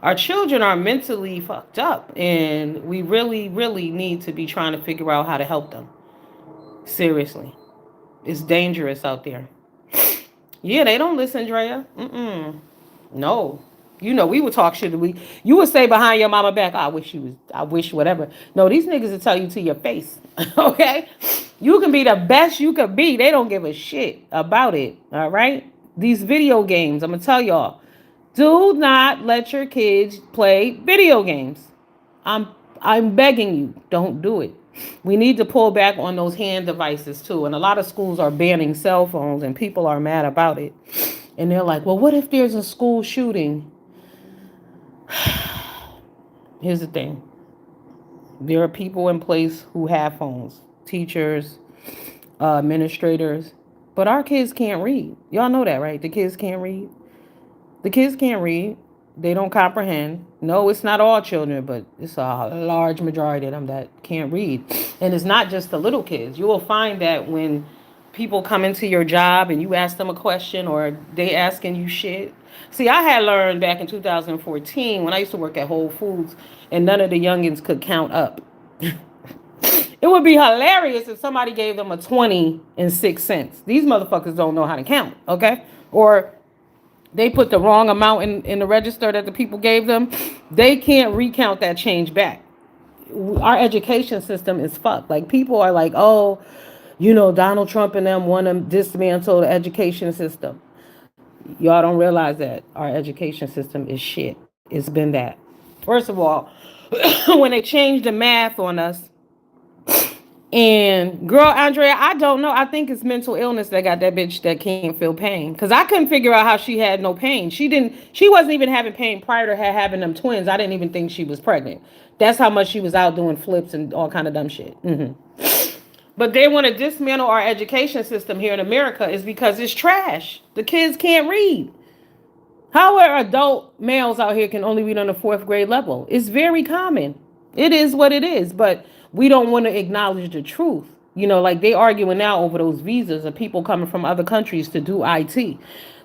Our children are mentally fucked up, and we really, really need to be trying to figure out how to help them. Seriously. It's dangerous out there. Yeah, they don't listen, Drea. No. We would talk shit. You would say behind your mama back, I wish whatever. No, these niggas will tell you to your face. Okay? You can be the best you could be. They don't give a shit about it. All right? These video games, I'm going to tell y'all. Do not let your kids play video games. I'm begging you, don't do it. We need to pull back on those hand devices too. And a lot of schools are banning cell phones and people are mad about it. And they're like, well, what if there's a school shooting? Here's the thing. There are people in place who have phones, teachers, administrators, but our kids can't read. Y'all know that, right? The kids can't read. The kids can't read. They don't comprehend. No, it's not all children, but it's a large majority of them that can't read. And it's not just the little kids. You will find that when people come into your job and you ask them a question or they asking you shit. See, I had learned back in 2014 when I used to work at Whole Foods and none of the youngins could count up. It would be hilarious if somebody gave them a 20 and 6 cents. These motherfuckers don't know how to count, okay? Or they put the wrong amount in the register that the people gave them. They can't recount that change back. Our education system is fucked. Like, people are like, oh, Donald Trump and them want to dismantle the education system. Y'all don't realize that our education system is shit. It's been that. First of all, when they changed the math on us, and girl, Andrea, I don't know. I think it's mental illness that got that bitch that can't feel pain. Because I couldn't figure out how she had no pain. She wasn't even having pain prior to her having them twins. I didn't even think she was pregnant. That's how much she was out doing flips and all kind of dumb shit. But they want to dismantle our education system here in America is because it's trash. The kids can't read. How are adult males out here can only read on the 4th grade level? It's very common. It is what it is, but we don't want to acknowledge the truth. Like they arguing now over those visas of people coming from other countries to do IT.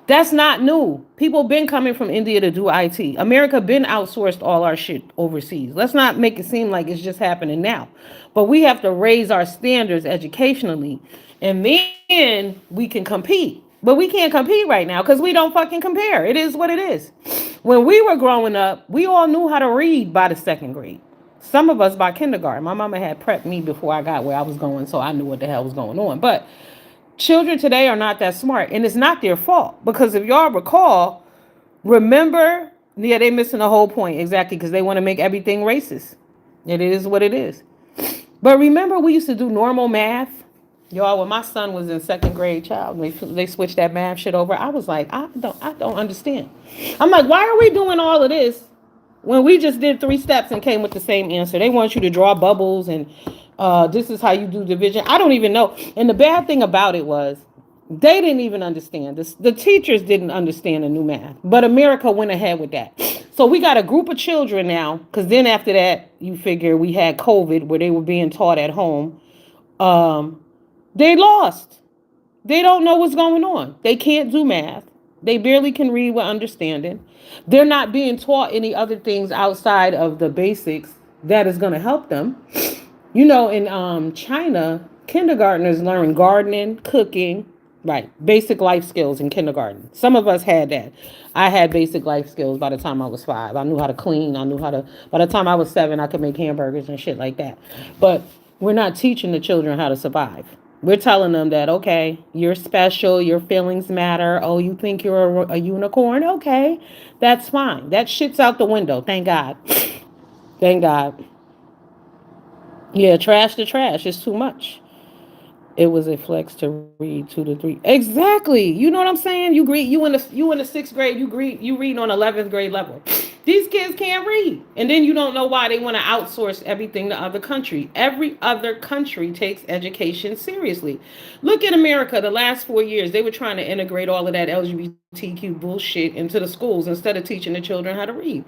That's not new. People been coming from India to do IT. America been outsourced all our shit overseas. Let's not make it seem like it's just happening now. But we have to raise our standards educationally, and then we can compete. But we can't compete right now because we don't fucking compare. It is what it is. When we were growing up, we all knew how to read by the 2nd grade. Some of us by kindergarten. My mama had prepped me before I got where I was going, so I knew what the hell was going on. But children today are not that smart, and it's not their fault. Because if y'all remember, they missing the whole point. Exactly, because they want to make everything racist. It is what it is. But remember, we used to do normal math. Y'all, when my son was in 2nd grade, child, they switched that math shit over. I was like, I don't understand. I'm like, why are we doing all of this when we just did 3 steps and came with the same answer? They want you to draw bubbles and this is how you do division. I don't even know. And the bad thing about it was they didn't even understand this. The teachers didn't understand the new math, but America went ahead with that. So we got a group of children now, because then after that, you figure we had COVID where they were being taught at home. They lost. They don't know what's going on. They can't do math. They barely can read with understanding. They're not being taught any other things outside of the basics that is going to help them. In China, kindergartners learn gardening, cooking, Right. Basic life skills in kindergarten. Some of us had that. I had basic life skills by the time I was 5. I knew how to clean. I knew how to, by the time I was 7, I could make hamburgers and shit like that. But we're not teaching the children how to survive. We're telling them that, okay, you're special, your feelings matter. Oh, you think you're a unicorn? Okay, that's fine. That shit's out the window. Thank God. Thank God. Yeah, trash to trash. It's too much. It was a flex to read 2 to 3. Exactly. You know what I'm saying? You in the 6th grade. You read on 11th grade level. These kids can't read, and then you don't know why they want to outsource everything to other country. Every other country takes education seriously. Look at America. The last 4 years, they were trying to integrate all of that LGBTQ bullshit into the schools instead of teaching the children how to read.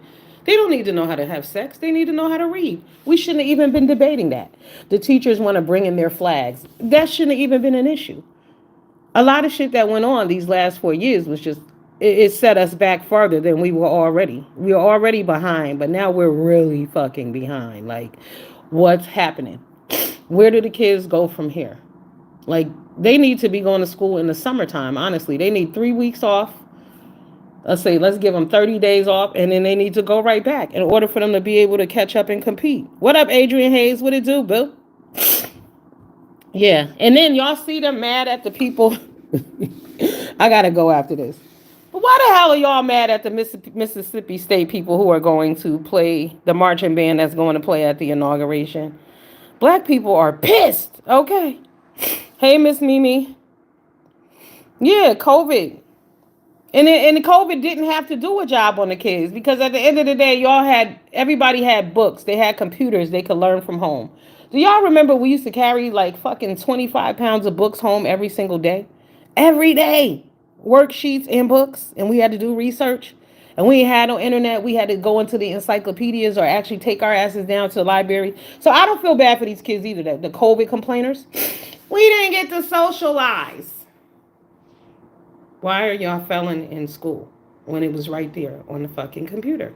They don't need to know how to have sex. They need to know how to read. We shouldn't have even been debating that. The teachers want to bring in their flags. That shouldn't have even been an issue. A lot of shit that went on these last 4 years was just, it set us back further than we were already. We were already behind, but now we're really fucking behind. Like, what's happening? Where do the kids go from here? Like, they need to be going to school in the summertime, honestly. They need 3 weeks off. Let's give them 30 days off, and then they need to go right back in order for them to be able to catch up and compete. What up, Adrian Hayes? What it do, Bill? Yeah, and then y'all see them mad at the people. I gotta go after this. But why the hell are y'all mad at the Mississippi State people who are going to play the marching band that's going to play at the inauguration? Black people are pissed. Okay. Hey, Miss Mimi. Yeah, COVID. And COVID didn't have to do a job on the kids because at the end of the day, everybody had books. They had computers. They could learn from home. Do y'all remember we used to carry like fucking 25 pounds of books home every single day? Every day. Worksheets and books. And we had to do research. And we had no internet. We had to go into the encyclopedias or actually take our asses down to the library. So I don't feel bad for these kids either, the COVID complainers. We didn't get to socialize. Why are y'all failing in school when it was right there on the fucking computer?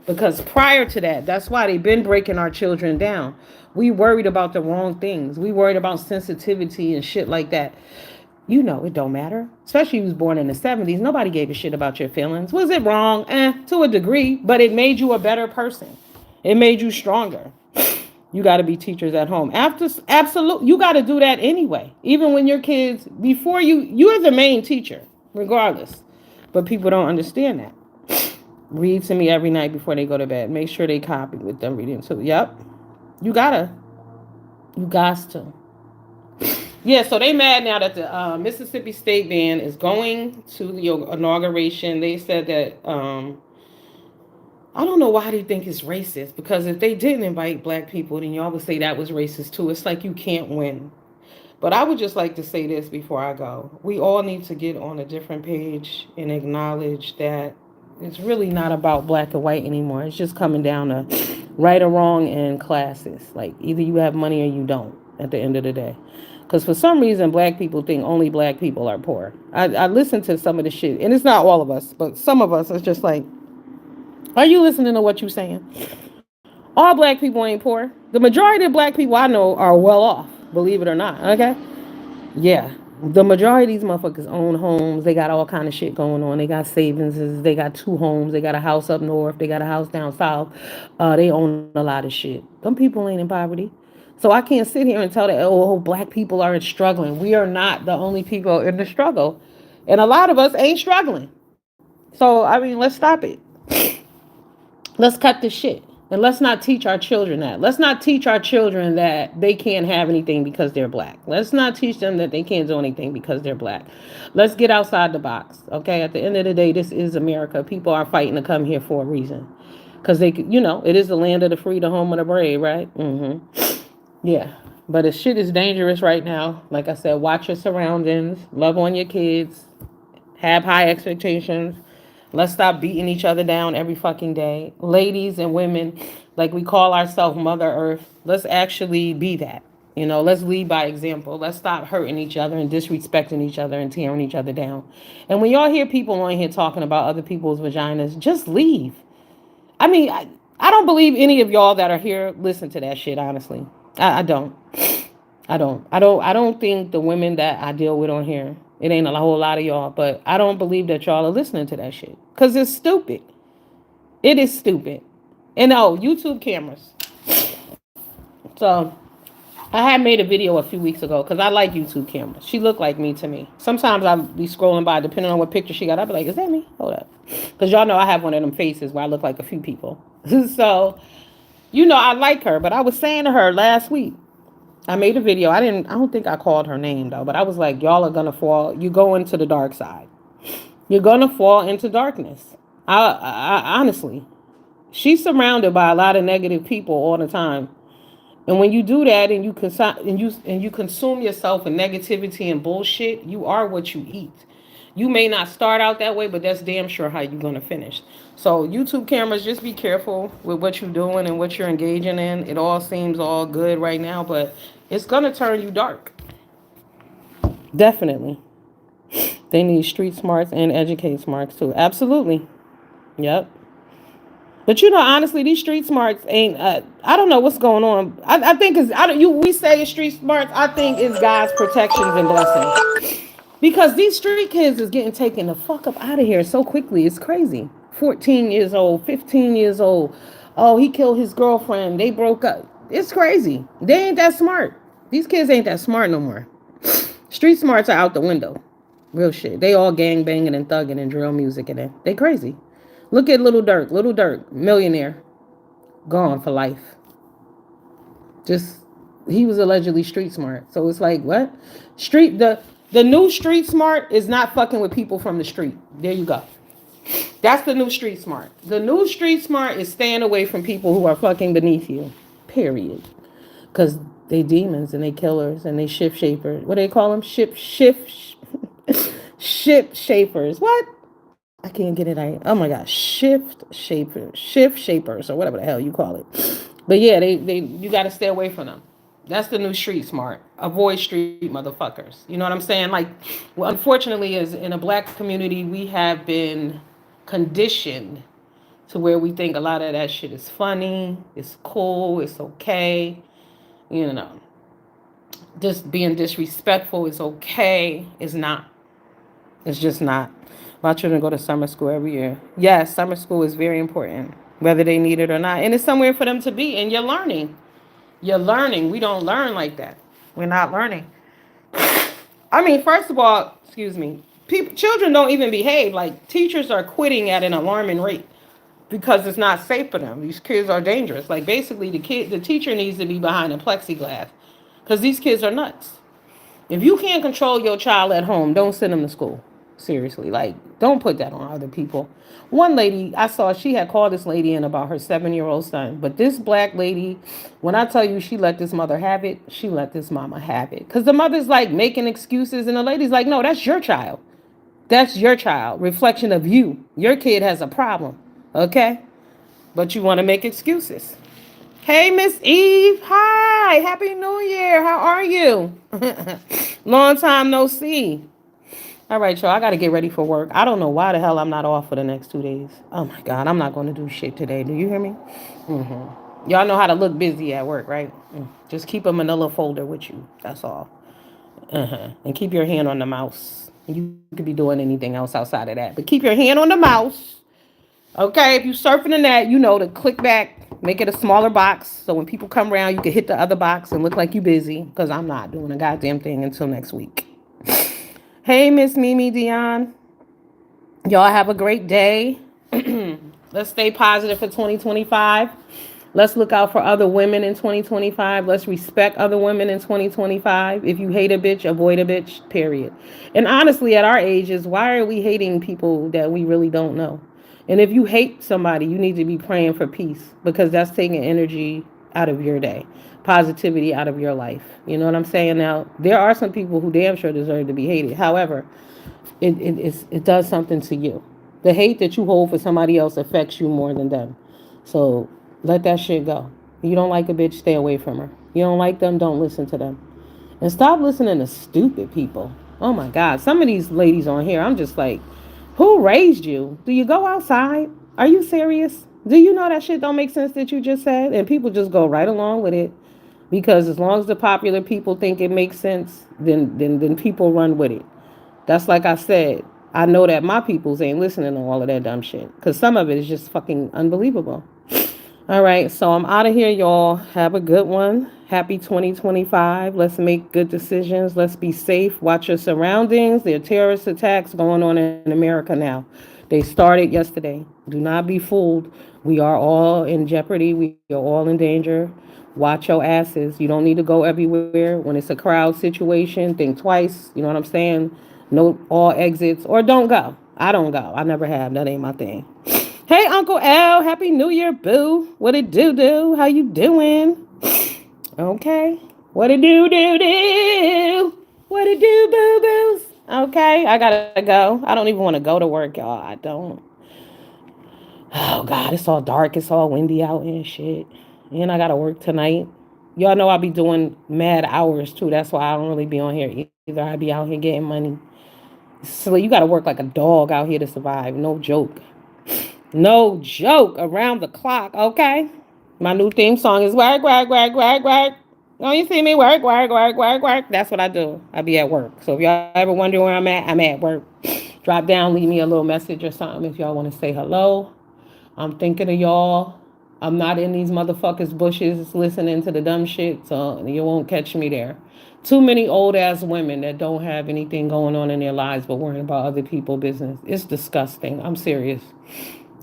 Because prior to that, that's why they've been breaking our children down. We worried about the wrong things. We worried about sensitivity and shit like that. You know, it don't matter. Especially if you was born in the 70s. Nobody gave a shit about your feelings. Was it wrong? To a degree, but it made you a better person. It made you stronger. You got to be teachers at home. Absolute, you got to do that anyway. Even when your kids, before you're the main teacher, regardless. But people don't understand that. Read to me every night before they go to bed. Make sure they copy with them reading too. Yep. You got to. Yeah, so they mad now that the Mississippi State Band is going to the inauguration. They said that I don't know why they think it's racist, because if they didn't invite black people, then y'all would say that was racist too. It's like you can't win. But I would just like to say this before I go. We all need to get on a different page and acknowledge that it's really not about black and white anymore. It's just coming down to right or wrong and classes. Like, either you have money or you don't at the end of the day. Because for some reason, black people think only black people are poor. I listen to some of the shit, and it's not all of us, but some of us are just like, are you listening to what you're saying? All black people ain't poor. The majority of black people I know are well off, believe it or not, okay? Yeah. The majority of these motherfuckers own homes. They got all kind of shit going on. They got savings. They got 2 homes. They got a house up north. They got a house down south. They own a lot of shit. Them people ain't in poverty. So I can't sit here and tell that, oh, black people are struggling. We are not the only people in the struggle. And a lot of us ain't struggling. So, I mean, let's stop it. Let's cut this shit. And let's not teach our children that. Let's not teach our children that they can't have anything because they're black. Let's not teach them that they can't do anything because they're black. Let's get outside the box. Okay? At the end of the day, this is America. People are fighting to come here for a reason. Because it is the land of the free, the home of the brave, right? Mm-hmm. Yeah. But the shit is dangerous right now. Like I said, watch your surroundings. Love on your kids. Have high expectations. Let's stop beating each other down every fucking day. Ladies and women, like we call ourselves Mother Earth, let's actually be that. Let's lead by example. Let's stop hurting each other and disrespecting each other and tearing each other down. And when y'all hear people on here talking about other people's vaginas, just leave. I mean, I don't believe any of y'all that are here listen to that shit, honestly. I don't. I don't think the women that I deal with on here, It ain't a whole lot of y'all, but I don't believe that y'all are listening to that shit. Because it's stupid. It is stupid. And oh, YouTube cameras. So I had made a video a few weeks ago because I like YouTube cameras. She looked like me to me. Sometimes I'll be scrolling by, depending on what picture she got. I'll be like, is that me? Hold up. Because y'all know I have one of them faces where I look like a few people. So, I like her. But I was saying to her last week, I made a video. I don't think I called her name though. But I was like, y'all are going to fall. You go into the dark side. You're going to fall into darkness. I honestly, she's surrounded by a lot of negative people all the time. And when you do that and you consume yourself in negativity and bullshit, you are what you eat. You may not start out that way, but that's damn sure how you're gonna finish. So YouTube cameras, just be careful with what you're doing and what you're engaging in. It all seems all good right now, but it's gonna turn you dark. Definitely. They need street smarts and educate smarts too. Absolutely. Yep. But honestly, these street smarts ain't. I don't know what's going on. I think it's. I don't. We say it's street smarts. I think it's God's protections and blessings. Because these street kids is getting taken the fuck up out of here so quickly. It's crazy. 14 years old, 15 years old. Oh, he killed his girlfriend. They broke up. It's crazy. They ain't that smart. These kids ain't that smart no more. Street smarts are out the window. Real shit. They all gang banging and thugging and drill music and it. They crazy. Look at Little Dirk. Little Dirk, millionaire, gone for life. Just he was allegedly street smart. So it's like what? The new street smart is not fucking with people from the street. There you go. That's the new street smart. The new street smart is staying away from people who are fucking beneath you. Period. Because they demons and they killers and they shift shapers. What do they call them? Ship shapers. What? I can't get it right. Oh my gosh, shift shapers, or whatever the hell you call it. But yeah, they you got to stay away from them. That's the new street smart. Avoid street motherfuckers. You know what I'm saying? Like, well, unfortunately, as in a black community, we have been conditioned to where we think a lot of that shit is funny, it's cool, it's okay. You know, just being disrespectful is okay. It's not. It's just not. My children go to summer school every year. Yes, summer school is very important, whether they need it or not. And it's somewhere for them to be. And you're learning. You're learning. We don't learn like that. We're not learning. I mean, first of all, excuse me, children don't even behave. Like, teachers are quitting at an alarming rate because it's not safe for them. These kids are dangerous. Like, basically, the teacher needs to be behind a plexiglass because these kids are nuts. If you can't control your child at home, don't send them to school. Seriously, like, don't put that on other people. One lady I saw, she had called this lady in about her 7-year-old son. But this black lady, when I tell you she let this mother have it, she let this mama have it. Because the mother's like making excuses, and the lady's like, no, that's your child. That's your child. Reflection of you. Your kid has a problem. Okay? But you want to make excuses. Hey, Miss Eve. Hi. Happy New Year. How are you? Long time no see. All right, y'all. I got to get ready for work. I don't know why the hell I'm not off for the next 2 days. Oh, my God. I'm not going to do shit today. Do you hear me? Y'all know how to look busy at work, right? Just keep a manila folder with you. That's all. And keep your hand on the mouse. You could be doing anything else outside of that. But keep your hand on the mouse. Okay? If you're surfing the net, to click back. Make it a smaller box. So when people come around, you can hit the other box and look like you're busy. Because I'm not doing a goddamn thing until next week. Hey, Miss Mimi Dion. Y'all have a great day. Let's stay positive for 2025. Let's look out for other women in 2025. Let's respect other women in 2025. If you hate a bitch, avoid a bitch, period. And honestly, at our ages, why are we hating people that we really don't know? And if you hate somebody, you need to be praying for peace because that's taking energy out of your day, positivity out of your life. You know what I'm saying? Now, there are some people who damn sure deserve to be hated. However, it does something to you. The hate that you hold for somebody else affects you more than them. So let that shit go. You don't like a bitch, stay away from her. You don't like them, don't listen to them. And stop listening to stupid people. Oh my God. Some of these ladies on here, I'm just like, who raised you? Do you go outside? Are you serious? Do you know that shit don't make sense that you just said? And people just go right along with it. Because as long as the popular people think it makes sense, then people run with it. That's like I said. I know that my peoples ain't listening to all of that dumb shit. Because some of it is just fucking unbelievable. All right, so I'm out of here, y'all. Have a good one. Happy 2025. Let's make good decisions. Let's be safe. Watch your surroundings. There are terrorist attacks going on in America now. They started yesterday. Do not be fooled. We are all in jeopardy. We are all in danger. Watch your asses. You don't need to go everywhere. When it's a crowd situation, think twice. You know what I'm saying? Note all exits or don't go. I don't go. I never have. That ain't my thing. Hey, Uncle Al, Happy New Year, boo. What it do? How you doing? Okay. What it do? What it do, boo boos? Okay, I gotta go. I don't even want to go to work, y'all. I don't. Oh, God, it's all dark. It's all windy out and shit. And I gotta work tonight. Y'all know I be doing mad hours, too. That's why I don't really be on here either. I be out here getting money. So you gotta work like a dog out here to survive. No joke. No joke. Around the clock, okay? My new theme song is work, work, work, work, work. Oh, you see me? Work, work, work, work, work. That's what I do. I be at work. So if y'all ever wonder where I'm at work. Drop down, leave me a little message or something if y'all want to say hello. I'm thinking of y'all. I'm not in these motherfuckers' bushes listening to the dumb shit, so you won't catch me there. Too many old ass women that don't have anything going on in their lives but worrying about other people's business. It's disgusting. I'm serious.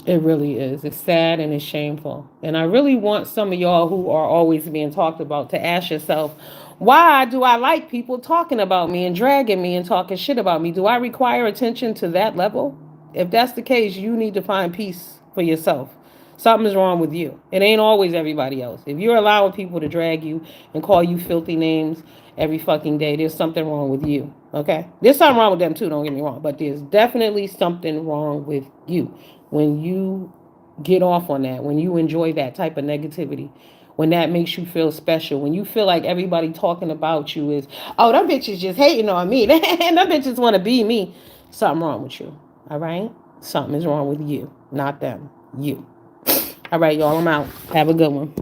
It really is. It's sad and it's shameful. And I really want some of y'all who are always being talked about to ask yourself, why do I like people talking about me and dragging me and talking shit about me? Do I require attention to that level? If that's the case, you need to find peace for yourself. Something's wrong with you. It ain't always everybody else. If you're allowing people to drag you and call you filthy names every fucking day, there's something wrong with you. Okay? There's something wrong with them too, don't get me wrong. But there's definitely something wrong with you when you get off on that, when you enjoy that type of negativity, when that makes you feel special, when you feel like everybody talking about you is, oh, them bitches just hating on me. Them bitches want to be me. Something wrong with you. All right? Something is wrong with you, not them. You. All right, y'all, I'm out. Have a good one.